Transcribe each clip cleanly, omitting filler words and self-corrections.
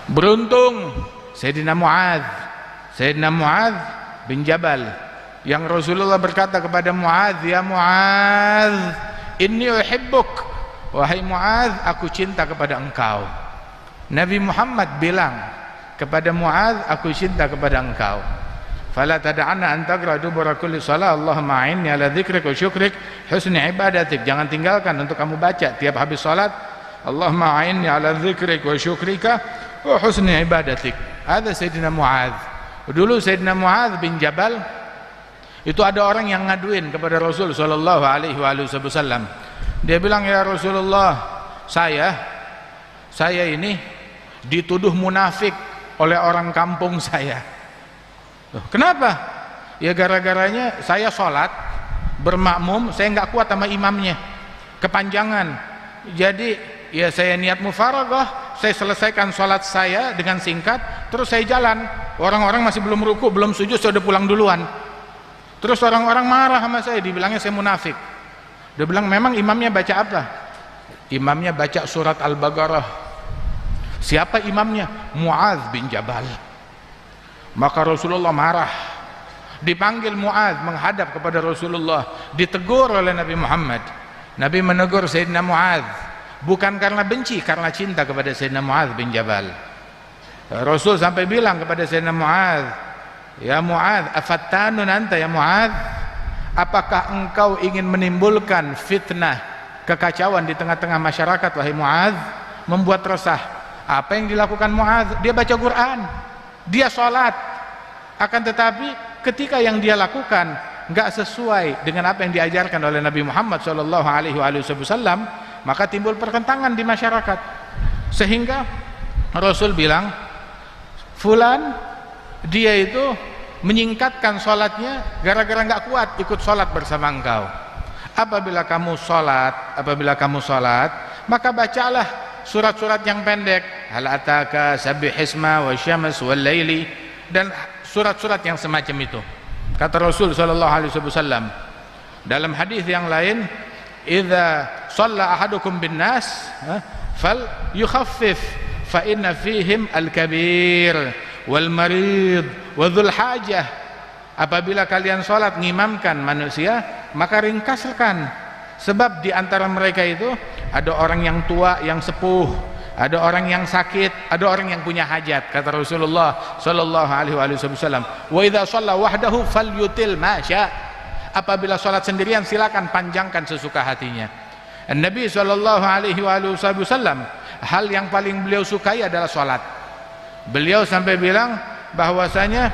Beruntung Sayyidina Muadz bin Jabal, yang Rasulullah berkata kepada Muadz, "Ya Muadz, inni uhibbuk." Wahai Muadz, aku cinta kepada engkau. Nabi Muhammad bilang kepada Muadz, aku cinta kepada engkau. Fala tad'anna an taqra dubura kulli shalah Allahumma a'inni ala dzikrika wa syukrik husni ibadatik. Jangan tinggalkan untuk kamu baca tiap habis salat, Allahumma a'inni ala dzikrika wa syukrika wa husni ibadatik. Ada Sayyidina Muadz. Dulu Sayyidina Muadz bin Jabal itu ada orang yang ngaduin kepada Rasul sallallahu alaihi wasallam. Dia bilang, "Ya Rasulullah, saya ini dituduh munafik oleh orang kampung saya." Loh, kenapa? Ya gara-garanya saya sholat bermakmum, saya nggak kuat sama imamnya, kepanjangan. Jadi ya saya niat mufaragah, saya selesaikan sholat saya dengan singkat, terus saya jalan. Orang-orang masih belum ruku, belum sujud, saya udah pulang duluan. Terus orang-orang marah sama saya, dibilangnya saya munafik. Dia bilang, memang imamnya baca apa? Imamnya baca surat Al-Baqarah. Siapa imamnya? Muadz bin Jabal. Maka Rasulullah marah. Dipanggil Muadz menghadap kepada Rasulullah, ditegur oleh Nabi Muhammad. Nabi menegur Sayyidina Muadz bukan karena benci, karena cinta kepada Sayyidina Muadz bin Jabal. Rasul sampai bilang kepada Sayyidina Muadz, "Ya Muadz, afattanun anta ya Muadz? Apakah engkau ingin menimbulkan fitnah, kekacauan di tengah-tengah masyarakat wahai Muadz?" Membuat resah. Apa yang dilakukan Muadz? Dia baca Quran, dia sholat, akan tetapi ketika yang dia lakukan nggak sesuai dengan apa yang diajarkan oleh Nabi Muhammad SAW, maka timbul pertentangan di masyarakat. Sehingga Rasul bilang, fulan dia itu menyingkatkan sholatnya gara-gara nggak kuat ikut sholat bersama engkau. Apabila kamu sholat, maka bacalah surat-surat yang pendek, hal ataka sabbihisma wasyams wal laili, dan surat-surat yang semacam itu. Kata Rasul sallallahu alaihi wasallam dalam hadis yang lain, idza shalla ahadukum bin nas fal yukhaffif fa inna fihim al kabir wal marid wa dzul hajah. Apabila kalian salat ngimamkan manusia, maka ringkaskan, sebab di antara mereka itu ada orang yang tua, yang sepuh, ada orang yang sakit, ada orang yang punya hajat. Kata Rasulullah sallallahu alaihi wasallam, "Wa idza shalla wahdahu falyutil ma syaa." Apabila salat sendirian silakan panjangkan sesuka hatinya. Nabi sallallahu alaihi wasallam, hal yang paling beliau sukai adalah salat. Beliau sampai bilang bahwasanya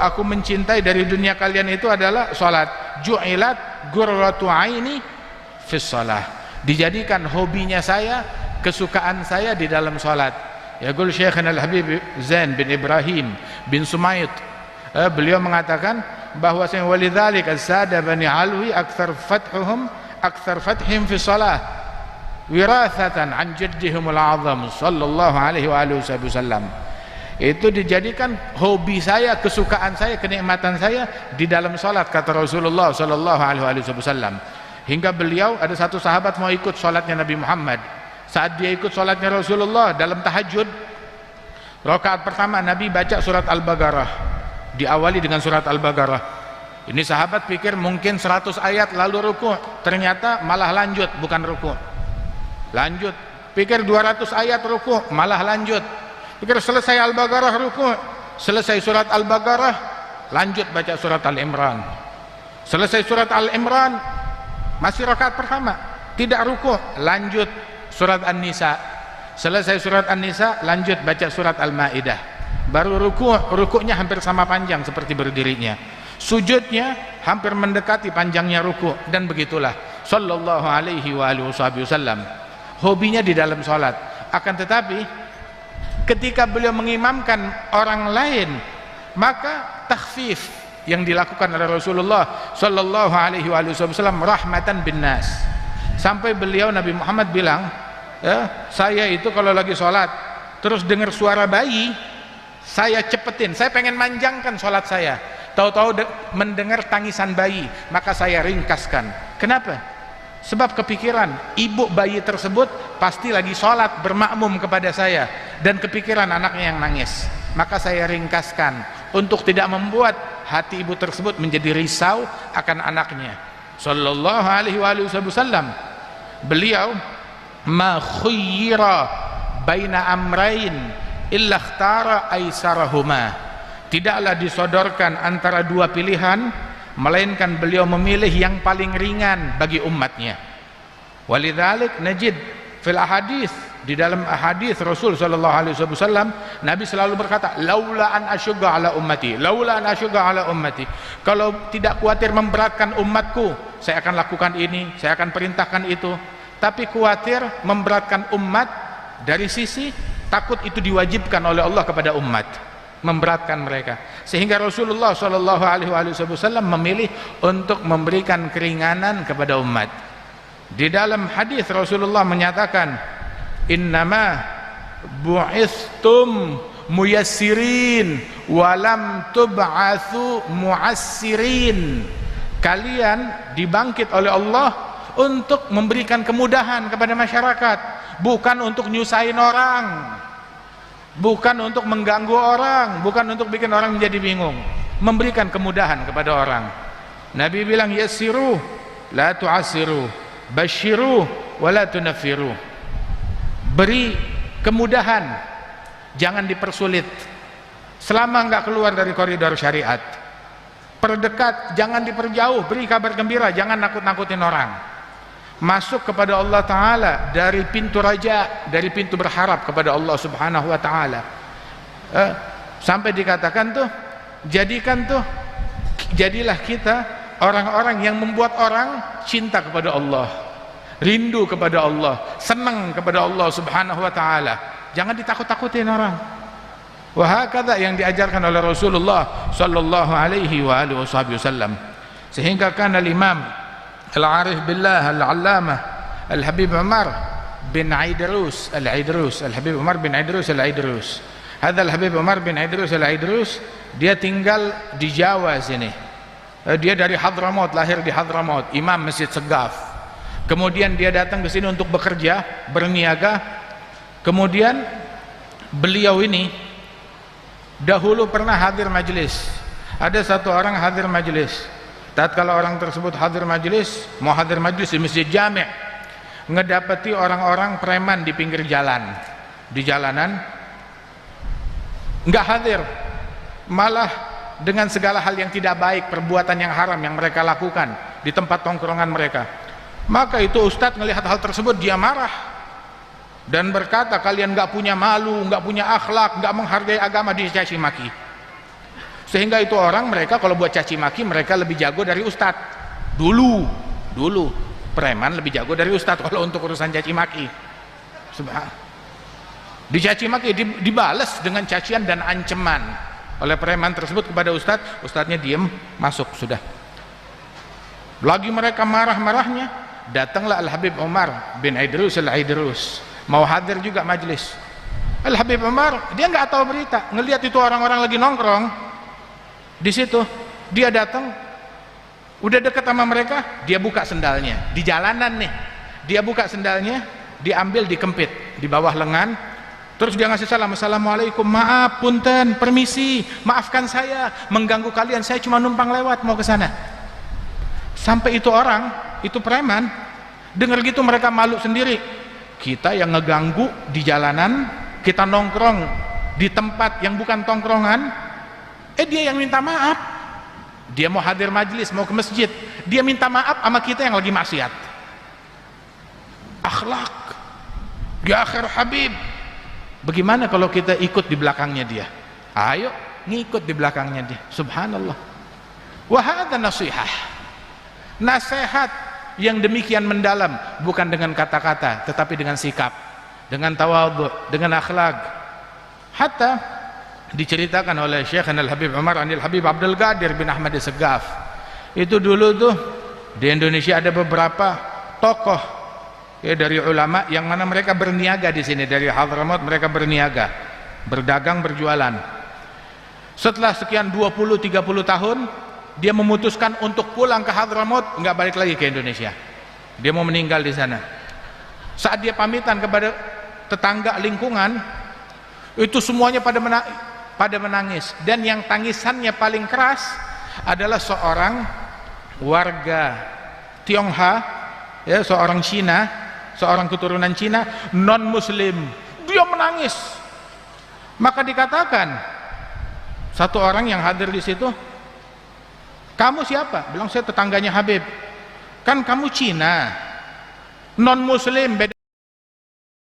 aku mencintai dari dunia kalian itu adalah salat. Ju'ilat qurratu aini fis shalah. Dijadikan hobinya saya, kesukaan saya di dalam salat. Ya qul Syekhana Al-Habib Zain bin Ibrahim bin Sumayt, beliau mengatakan bahwasanya walidzalik as-sada bani Alwi aktsar fathim fi shalah wirathatan an jaddihim al-azam sallallahu alaihi wasallam. Itu dijadikan hobi saya, kesukaan saya, kenikmatan saya di dalam salat, kata Rasulullah sallallahu alaihi wasallam. Hingga beliau, ada satu sahabat mau ikut sholatnya Nabi Muhammad. Saat dia ikut sholatnya Rasulullah dalam tahajud, rakaat pertama Nabi baca surat Al-Baqarah, diawali dengan surat Al-Baqarah. Ini sahabat pikir mungkin 100 ayat lalu ruku', ternyata malah lanjut, bukan ruku'. Lanjut, pikir 200 ayat ruku', malah lanjut. Pikir selesai Al-Baqarah ruku', selesai surat Al-Baqarah, lanjut baca surat Al-Imran. Selesai surat Al-Imran, masih rakaat pertama, tidak ruku', lanjut surat An-Nisa. Selesai surat An-Nisa, lanjut baca surat Al-Maidah. Baru ruku'nya hampir sama panjang seperti berdirinya. Sujudnya hampir mendekati panjangnya ruku', dan begitulah sallallahu alaihi wasallam. Hobinya di dalam salat. Akan tetapi ketika beliau mengimamkan orang lain, maka takhfif yang dilakukan oleh Rasulullah sallallahu alaihi wasallam rahmatan bin nas. Sampai beliau Nabi Muhammad bilang, ya, saya itu kalau lagi sholat terus dengar suara bayi, saya cepetin, saya pengen manjangkan sholat saya. Tahu-tahu mendengar tangisan bayi, maka saya ringkaskan. Kenapa? Sebab kepikiran ibu bayi tersebut pasti lagi sholat bermakmum kepada saya, dan kepikiran anaknya yang nangis. Maka saya ringkaskan untuk tidak membuat hati ibu tersebut menjadi risau akan anaknya. Sallallahu alaihi wasallam, beliau ma khuyyira baina amrain illa ikhtara aisarahuma, tidaklah disodorkan antara dua pilihan melainkan beliau memilih yang paling ringan bagi umatnya. Walidzalik najid fil ahadits, di dalam ahadits Rasul sallallahu alaihi wasallam, Nabi selalu berkata, laula an asyugga ala ummati, laula an asyugga ala ummati, kalau tidak khawatir memberatkan umatku, saya akan lakukan ini, saya akan perintahkan itu. Tapi khawatir memberatkan umat dari sisi takut itu diwajibkan oleh Allah kepada umat, memberatkan mereka, sehingga Rasulullah Shallallahu Alaihi Wasallam memilih untuk memberikan keringanan kepada umat. Di dalam hadis Rasulullah menyatakan, innama bu'istum muyassirin walam tub'atsu mu'assirin, kalian dibangkit oleh Allah untuk memberikan kemudahan kepada masyarakat, bukan untuk nyusahin orang, bukan untuk mengganggu orang, bukan untuk bikin orang menjadi bingung, memberikan kemudahan kepada orang. Nabi bilang, yassiru la tu'assiru, basyiru wa la tunaffiru, beri kemudahan, jangan dipersulit selama enggak keluar dari koridor syariat. Perdekat, jangan diperjauh, beri kabar gembira, jangan nakut-nakutin orang. Masuk kepada Allah Ta'ala dari pintu raja, dari pintu berharap kepada Allah Subhanahu Wa Ta'ala. Sampai dikatakan tuh, jadilah kita orang-orang yang membuat orang cinta kepada Allah, rindu kepada Allah, senang kepada Allah Subhanahu Wa Ta'ala. Jangan ditakut-takutin orang. Wahakadha yang diajarkan oleh Rasulullah Sallallahu Alaihi Wasallam. Sehingga kan al-Imam Al-Arif Billah Al-Allamah Al-Habib Umar bin Idrus Al-Idrus, Al-Habib Umar bin Idrus Al-Idrus. Hadha Al-Habib Umar bin Idrus Al-Idrus, dia tinggal di Jawa sini. Dia dari Hadramaut, lahir di Hadramaut, imam Masjid Segaf. Kemudian dia datang ke sini untuk bekerja, berniaga. Kemudian beliau ini dahulu pernah hadir majelis. Ada satu orang hadir majelis. Tatkala orang tersebut hadir majelis, mau hadir majelis di Masjid Jami', ngedapati orang-orang preman di pinggir jalan, di jalanan, enggak hadir, malah dengan segala hal yang tidak baik, perbuatan yang haram yang mereka lakukan di tempat tongkrongan mereka. Maka itu ustadz melihat hal tersebut, dia marah dan berkata, kalian enggak punya malu, enggak punya akhlak, enggak menghargai agama, dicaci maki. Sehingga itu orang, mereka kalau buat caci maki, mereka lebih jago dari ustadz. Dulu preman lebih jago dari ustadz kalau untuk urusan caci maki. Dicaci maki, dibalas dengan cacian dan ancaman oleh preman tersebut kepada ustadz. Ustadznya diem, masuk sudah. Lagi mereka marah-marahnya, datanglah Al-Habib Umar bin Idrus Al-Idrus, mau hadir juga majelis. Al-Habib Umar, dia nggak tahu berita, ngelihat itu orang-orang lagi nongkrong di situ, dia datang, udah dekat sama mereka, dia buka sendalnya di jalanan nih, dia buka sendalnya, diambil, dikempit di bawah lengan, terus dia ngasih salam, assalamualaikum, maaf, punten, permisi, maafkan saya mengganggu kalian, saya cuma numpang lewat mau ke sana. Sampai itu orang, itu preman, dengar gitu mereka malu sendiri. Kita yang ngeganggu di jalanan, kita nongkrong di tempat yang bukan tongkrongan, dia yang minta maaf. Dia mau hadir majelis, mau ke masjid, dia minta maaf sama kita yang lagi maksiat. Akhlak ya akhir Habib. Bagaimana kalau kita ikut di belakangnya dia? Ayo ngikut di belakangnya dia. Subhanallah. Wa hadza nasihah, nasihat yang demikian mendalam, bukan dengan kata-kata tetapi dengan sikap, dengan tawadhu, dengan akhlak. Hatta diceritakan oleh Syekh Al-Habib Umar Anil Habib Abdul Qadir bin Ahmad Segaf, itu dulu tuh di Indonesia ada beberapa tokoh ya dari ulama yang mana mereka berniaga di sini, dari Hadramaut mereka berniaga, berdagang, berjualan. Setelah sekian 20-30 tahun dia memutuskan untuk pulang ke Hadramaut, nggak balik lagi ke Indonesia. dia mau meninggal di sana. Saat dia pamitan kepada tetangga lingkungan, itu semuanya pada menangis, dan yang tangisannya paling keras adalah seorang warga Tionghoa, ya, seorang Cina, seorang keturunan Cina, non muslim. Dia menangis. Maka dikatakan satu orang yang hadir di situ, "Kamu siapa?" Bilang, "Saya tetangganya Habib." "Kan kamu Cina, non muslim, beda